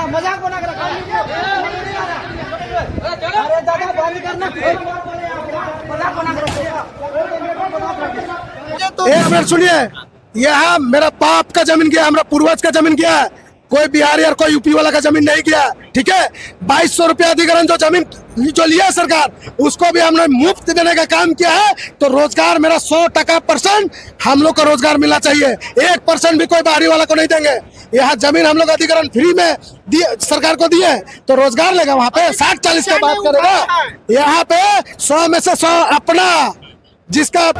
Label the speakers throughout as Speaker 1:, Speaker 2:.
Speaker 1: मजाक बना कर रखा अरे दादा बंद करना मजाक बना कर
Speaker 2: एक मिनट सुनिए, यहाँ मेरा बाप का जमीन गया, हमारा पूर्वज का जमीन गया है, कोई बिहारी और कोई यूपी वाला का जमीन नहीं गया। ठीक है, 2200 रुपया अधिग्रहण जो जमीन जो लिया सरकार, उसको भी हमने मुफ्त देने का काम किया है। तो रोजगार मेरा 100% हम लोग को रोजगार मिलना चाहिए, 1% भी कोई बाहरी वाला को नहीं देंगे। यहाँ जमीन हम लोग अधिग्रहण फ्री में दिए, सरकार को दिए, तो रोजगार लेगा वहाँ पे 60-40 का बात करेगा। यहाँ पे 100 में से 100 अपना जिसका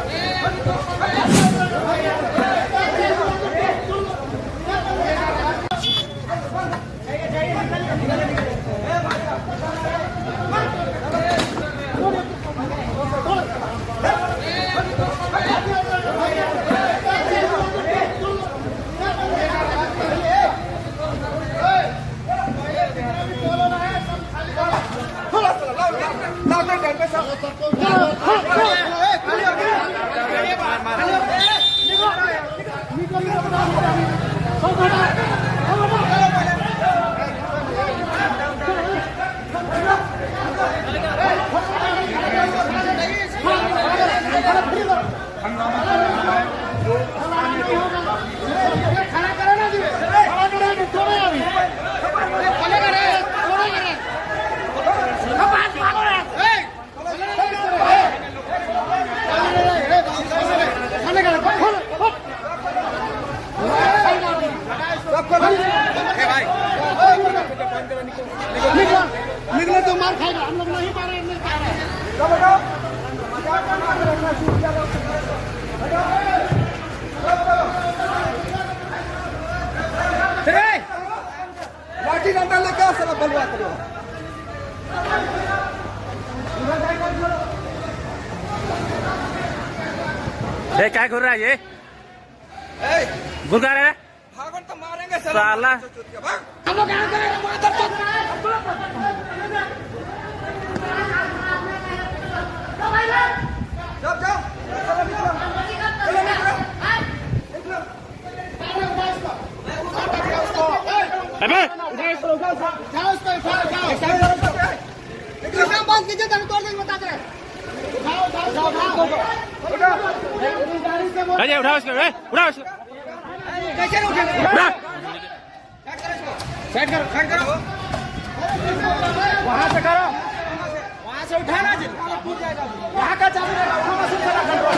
Speaker 1: निकले तो मार खाएगा, हम लोग नहीं मारे नहीं खा रहे। लाठी डंडा लेके आओ, सब बलवा करो।
Speaker 3: ये क्या कर रहा है? ये गुरगा रहा है,
Speaker 1: भागन तो मारेंगे
Speaker 3: साला।
Speaker 1: हम लोग यहाँ करेंगे माधर तक। जाओ बंद कीजिए, तोड़ देंगे बता रहे।
Speaker 3: उठाओ इसको, उठाओ इसको।
Speaker 1: कैसे उठेगा? साइड करो वहां से करो, वहां से उठाना जी, वहां का चालू रहेगा, मशीन सारा कंट्रोल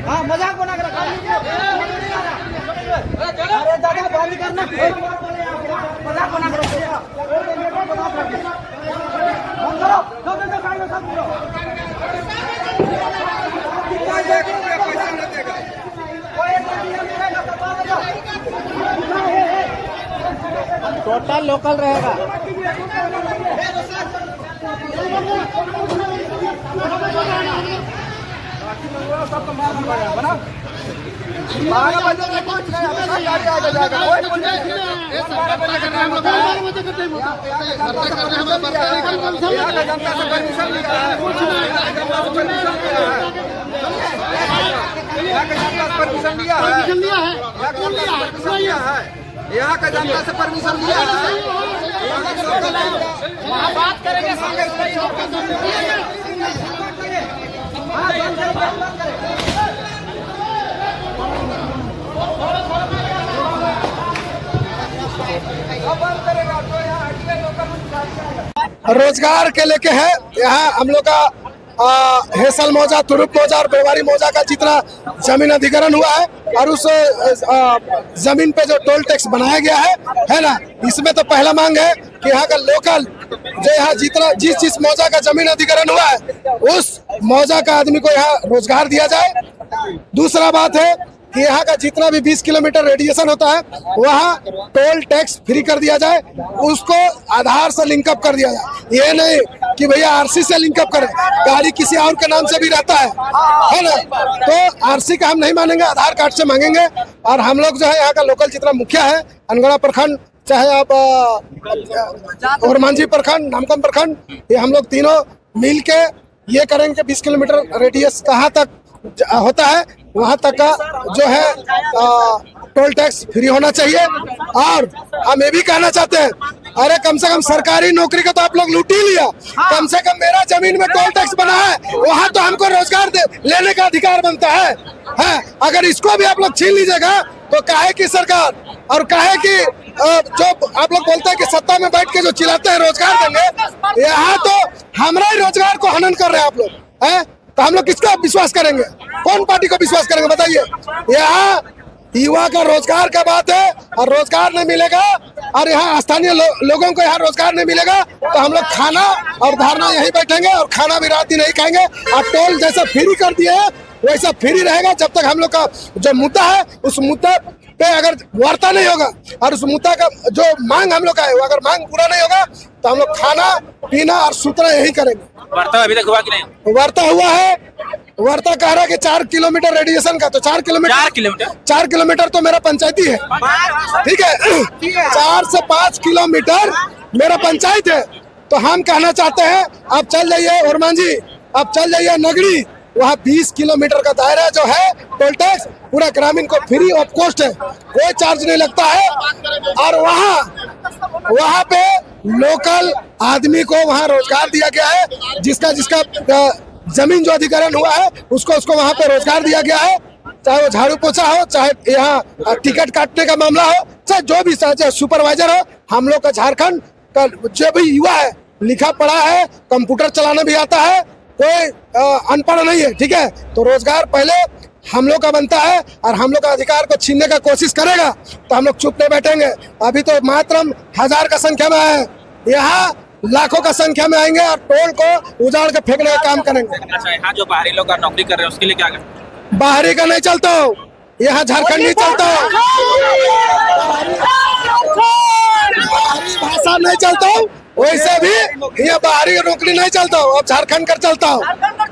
Speaker 1: हाँ मजाक बना कर रखा अरे दादा बंद करना मजाक बना कर टोटल लोकल रहेगा। परमिशन लिया है, यहाँ का जनता से परमिशन लिया है। वहाँ बात करेंगे
Speaker 2: रोजगार के लेके है। यहाँ हम लोग का हेसल मौजा, तुरुप मौजा और बेवारी मौजा का जितना जमीन अधिग्रहण हुआ है और उस जमीन पे जो टोल टैक्स बनाया गया है ना, इसमें तो पहला मांग है कि यहाँ का लोकल जो यहाँ जितना जिस मौजा का जमीन अधिग्रहण हुआ है उस मौजा का आदमी को यहाँ रोजगार दिया जाए। दूसरा बात है कि यहाँ का जितना भी 20 किलोमीटर रेडिएशन होता है वहाँ टोल टैक्स फ्री कर दिया जाए, उसको आधार से लिंकअप कर दिया जाए। ये नहीं कि भैया आरसी से लिंकअप करें, गाड़ी किसी और के नाम से भी रहता है ना, तो आरसी का हम नहीं मानेंगे, आधार कार्ड से मांगेंगे। और हम लोग जो है यहाँ का लोकल जितना मुखिया है, अनगढ़ा प्रखंड, चाहे आप ओरमांझी प्रखंड, नामकम प्रखंड, ये हम लोग तीनों मिल के ये करेंगे कि 20 किलोमीटर रेडियस कहाँ तक होता है वहाँ तक का जो है टोल टैक्स फ्री होना चाहिए। और हम ये भी कहना चाहते हैं, अरे कम से कम सरकारी नौकरी का तो आप लोग लूट ही लिया, कम से कम मेरा जमीन में टोल टैक्स बना है, वहाँ तो हमको रोजगार लेने का अधिकार बनता है। अगर इसको भी आप लोग छीन लीजिएगा तो काहे की सरकार और काहे की जो आप लोग बोलते हैं कि सत्ता में बैठ के जो चिल्लाते हैं रोजगार देंगे, यहाँ तो हमारा ही रोजगार को हनन कर रहे हैं आप लोग हैं। तो हम लोग किसका विश्वास करेंगे, कौन पार्टी को विश्वास करेंगे बताइए। यहाँ युवा का रोजगार का बात है और रोजगार नहीं मिलेगा और यहाँ स्थानीय लोगों को यहाँ रोजगार नहीं मिलेगा तो हम लोग खाना और धारणा यहीं बैठेंगे और खाना भी रात दिन नहीं खाएंगे। और टोल जैसा फ्री कर दिए है वैसा फ्री रहेगा जब तक हम लोग का जो मुद्दा है उस मुद्दे पे अगर वार्ता नहीं होगा और उस मुद्दा का जो मांग हम लोग का है वो अगर मांग पूरा नहीं होगा तो हम लोग खाना पीना और सूतना यही करेंगे।
Speaker 3: वार्ता अभी तक हुआ कि नहीं?
Speaker 2: वार्ता हुआ है, वार्ता कह रहा है कि 4 किलोमीटर रेडिएशन का, तो 4 किलोमीटर तो मेरा पंचायती है, ठीक है। 4 से 5 किलोमीटर मेरा पंचायत है। तो हम कहना चाहते हैं आप चल जाइए ओरमांझी, आप चल जाइए नगरी, वहाँ 20 किलोमीटर का दायरा जो है टोल टैक्स पूरा ग्रामीण को फ्री ऑफ कॉस्ट है, कोई चार्ज नहीं लगता है। और वहाँ पे लोकल आदमी को वहाँ रोजगार दिया गया है, जिसका जमीन जो अधिग्रहण हुआ है उसको वहाँ पे रोजगार दिया गया है, चाहे वो झाड़ू पोछा हो, चाहे यहाँ टिकट काटने का मामला हो, चाहे जो भी चाहे सुपरवाइजर हो। हम लोग का झारखंड का जो भी युवा है लिखा पढ़ा है, कंप्यूटर चलाना भी आता है, कोई अनपढ़ नहीं है, ठीक है। तो रोजगार पहले हम लोग का बनता है और हम लोग का अधिकार को छीनने का कोशिश करेगा तो हम लोग चुप नहीं बैठेंगे। अभी तो मात्र 1000 का संख्या में है, यहाँ लाखों का संख्या में आएंगे और टोल को उजाड़ के फेंकने का काम करेंगे।
Speaker 3: अच्छा, यहाँ जो बाहरी लोग नौकरी कर रहे हैं उसके लिए क्या करें?
Speaker 2: बाहरी का नहीं चलता हो, यहाँ झारखंड नहीं चलता हो, बाहरी भाषा नहीं चलता हो, वैसे भी ये बाहरी नौकरी नहीं चलता हो, अब झारखंड कर चलता हो।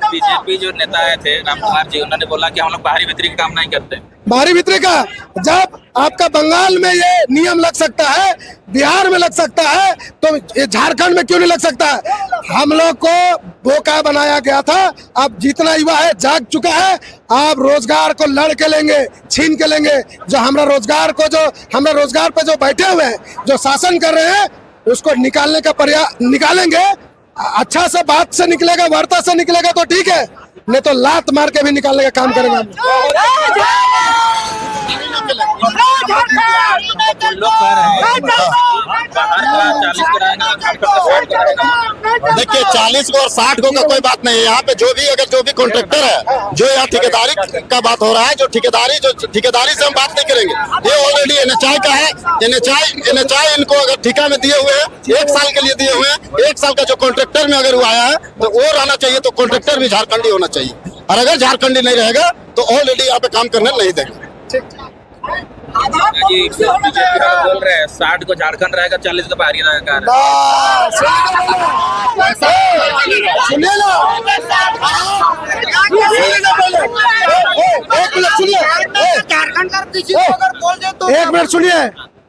Speaker 3: बीजेपी जो नेता आए थे राम कुमार जी, उन्होंने बोला कि हम लोग बाहरी भीतरी का काम नहीं करते।
Speaker 2: बाहरी भीतरी का जब आपका बंगाल में ये नियम लग सकता है, बिहार में लग सकता है, तो ये झारखंड में क्यों नहीं लग सकता है? हम लोग को बोका बनाया गया था, अब जितना युवा है जाग चुका है, आप रोजगार को लड़ के लेंगे, छीन के लेंगे। जो हमारा रोजगार पे जो बैठे हुए हैं, जो शासन कर रहे हैं, उसको निकालने का प्रयास निकालेंगे। अच्छा से बात से निकलेगा, वार्ता से निकलेगा तो ठीक है, नहीं तो लात मार के भी निकालने का काम करेंगे हम।
Speaker 3: लोग कह रहे हैं बाहर का 40 कराएंगे,
Speaker 4: देखिए 40 को और 60 को का कोई बात नहीं है। यहाँ पे जो भी कॉन्ट्रैक्टर है, जो यहाँ ठेकेदारी का बात हो रहा है, जो ठेकेदारी से हम बात नहीं करेंगे। ये ऑलरेडी NHI का है, NHI इनको अगर ठेका में दिए हुए हैं, 1 साल के लिए दिए हुए हैं, 1 साल का जो कॉन्ट्रैक्टर में अगर वो आया है तो वो रहना चाहिए, तो कॉन्ट्रैक्टर भी झारखंडी होना चाहिए। और अगर झारखंडी नहीं रहेगा तो ऑलरेडी यहाँ पे काम करने नहीं देंगे।
Speaker 3: जी बोल रहे हैं 60 को झारखंड रहेगा, 40 को बाहरी रहेगा।
Speaker 2: सुनिए ना, एक मिनट सुनिए।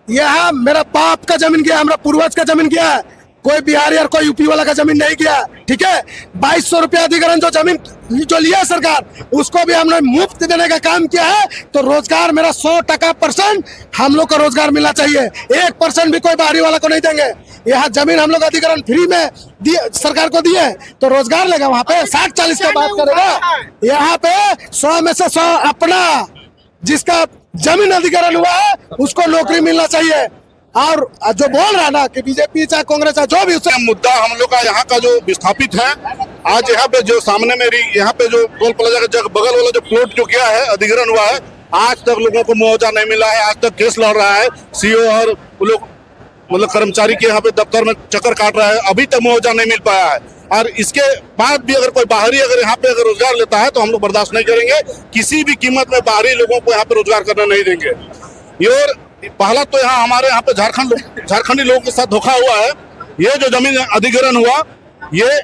Speaker 2: यहाँ मेरा बाप का जमीन गया, हमारा पूर्वज का जमीन गया, कोई बिहारी और कोई यूपी वाला का जमीन नहीं गया, ठीक है। 2200 रुपया अधिग्रहण जो जमीन जो लिया सरकार, उसको भी हमने मुफ्त देने का काम किया है। तो रोजगार मेरा 100% हम लोग को रोजगार मिलना चाहिए, 1% भी कोई बाहरी वाला को नहीं देंगे। यहाँ जमीन हम लोग अधिग्रहण फ्री में दिए, सरकार को दिए, तो रोजगार लेगा। वहाँ पे 60-40 का बात करेगा, यहाँ पे 100 में से 100 अपना, जिसका जमीन अधिग्रहण हुआ है उसको नौकरी मिलना चाहिए। और जो बोल रहा ना कि बीजेपी चाहे कांग्रेस चाहे जो भी, उससे
Speaker 4: मुद्दा हम लोग का यहाँ का जो विस्थापित है, आज यहाँ पे जो सामने मेरी यहाँ पे जो टोल प्लाजा का बगल वाला जो प्लॉट जो किया है, अधिग्रहण हुआ है, आज तक लोगों को मुआवजा नहीं मिला है। आज तक केस लड़ रहा है, CO और वो लोग मतलब कर्मचारी के यहाँ पे दफ्तर में चक्कर काट रहा है, अभी तक मुआवजा नहीं मिल पाया है। और इसके बाद भी अगर कोई बाहरी अगर यहाँ पे अगर रोजगार लेता है तो हम लोग बर्दाश्त नहीं करेंगे, किसी भी कीमत में बाहरी लोगों को यहाँ पे रोजगार करना नहीं देंगे। और पहला तो यहाँ हमारे यहाँ पे झारखंडी लोगों के साथ धोखा हुआ है। ये जो जमीन अधिग्रहण हुआ, ये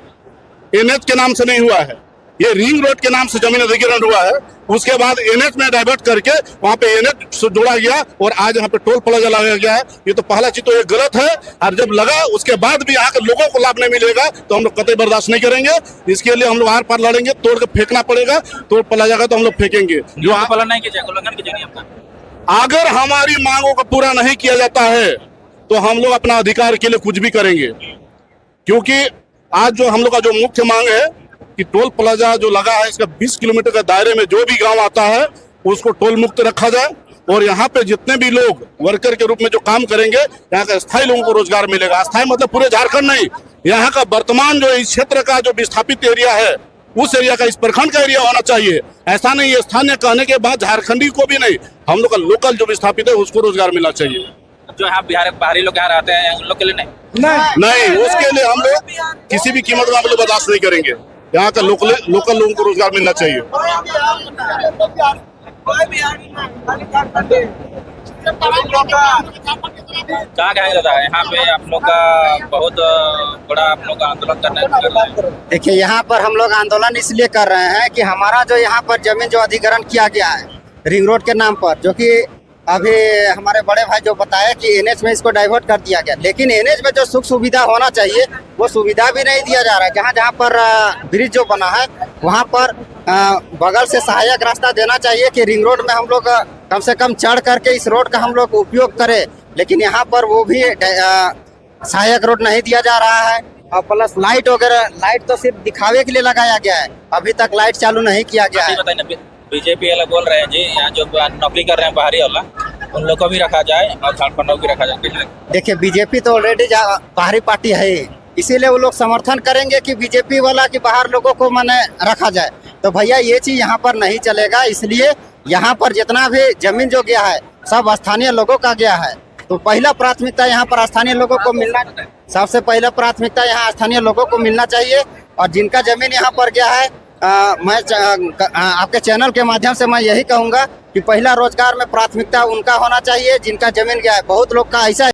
Speaker 4: NH के नाम से नहीं हुआ है, ये रिंग रोड के नाम से जमीन अधिग्रहण हुआ है। उसके बाद एनएच में डाइवर्ट करके वहां पे एनएच से जोड़ा गया और आज यहाँ पे टोल प्लाजा लगाया गया है। ये तो पहला चीज तो ये गलत है, और जब लगा उसके बाद भी यहाँ के लोगों को लाभ नहीं मिलेगा तो हम लोग कतई बर्दाश्त नहीं करेंगे। इसके लिए हम लोग आर पार लड़ेंगे, तोड़ के फेंकना पड़ेगा, टोल प्लाजा का तो हम लोग फेंकेंगे। जो
Speaker 3: पालन नहीं कीजिए, उल्लंघन कीजिए नहीं आपका।
Speaker 4: अगर हमारी मांगों को पूरा नहीं किया जाता है तो हम लोग अपना अधिकार के लिए कुछ भी करेंगे, क्योंकि आज जो हम लोग का जो मुख्य मांग है कि टोल प्लाजा जो लगा है इसका 20 किलोमीटर के दायरे में जो भी गांव आता है उसको टोल मुक्त रखा जाए, और यहाँ पे जितने भी लोग वर्कर के रूप में जो काम करेंगे यहाँ का स्थायी लोगों को रोजगार मिलेगा। स्थायी मतलब पूरे झारखंड नहीं, यहाँ का वर्तमान जो इस क्षेत्र का जो विस्थापित एरिया है उस एरिया का, इस प्रखंड का एरिया होना चाहिए। ऐसा नहीं है स्थानीय कहने के बाद झारखंडी को भी नहीं, हम लोग का लोकल जो विस्थापित है उसको रोजगार मिलना चाहिए।
Speaker 3: जो यहाँ बिहार बाहरी लोग यहाँ रहते हैं उन लोग के लिए
Speaker 4: नहीं, उसके लिए हम लोग किसी भी कीमत में हम लोग बर्दाश्त नहीं करेंगे। यहाँ का लोकल लोगों को रोजगार मिलना चाहिए।
Speaker 3: क्या कहेंगे दादा, यहाँ पे आप लोग का बहुत बड़ा आप लोग आंदोलन कर रहे हैं।
Speaker 5: देखिए, यहाँ पर हम लोग आंदोलन इसलिए कर रहे हैं कि हमारा जो यहाँ पर जमीन जो अधिग्रहण किया गया है रिंग रोड के नाम पर, जो कि अभी हमारे बड़े भाई जो बताया कि एनएच में इसको डाइवर्ट कर दिया गया, लेकिन एनएच में जो सुख सुविधा होना चाहिए वो सुविधा भी नहीं दिया जा रहा है। जहाँ जहाँ पर ब्रिज जो बना है वहाँ पर बगल से सहायक रास्ता देना चाहिए कि रिंग रोड में हम लोग कम से कम चढ़ करके इस रोड का हम लोग उपयोग करें, लेकिन यहाँ पर वो भी सहायक रोड नहीं दिया जा रहा है। और प्लस लाइट वगैरह, लाइट तो सिर्फ दिखावे के लिए लगाया गया है, अभी तक लाइट चालू नहीं किया गया है।
Speaker 3: बीजेपी वाला बोल रहे हैं जी, यहाँ जो नौकरी कर रहे हैं बाहरी वाला उन लोग को भी रखा जाए और झारखंड को भी रखा जाए।
Speaker 5: देखिए, बीजेपी तो ऑलरेडी बाहरी पार्टी है, इसीलिए वो लोग समर्थन करेंगे कि बीजेपी वाला कि बाहर लोगों को माने रखा जाए। तो भैया ये चीज यहाँ पर नहीं चलेगा, इसलिए यहाँ पर जितना भी जमीन जो गया है सब स्थानीय लोगों का गया है। तो पहला प्राथमिकता यहाँ पर स्थानीय लोगों को मिलना, सबसे पहला प्राथमिकता यहाँ स्थानीय लोगों को मिलना चाहिए। और जिनका जमीन यहाँ पर गया है, मैं आपके चैनल के माध्यम से मैं यही कहूँगा कि पहला रोजगार में प्राथमिकता उनका होना चाहिए जिनका जमीन गया है। बहुत लोग का ऐसा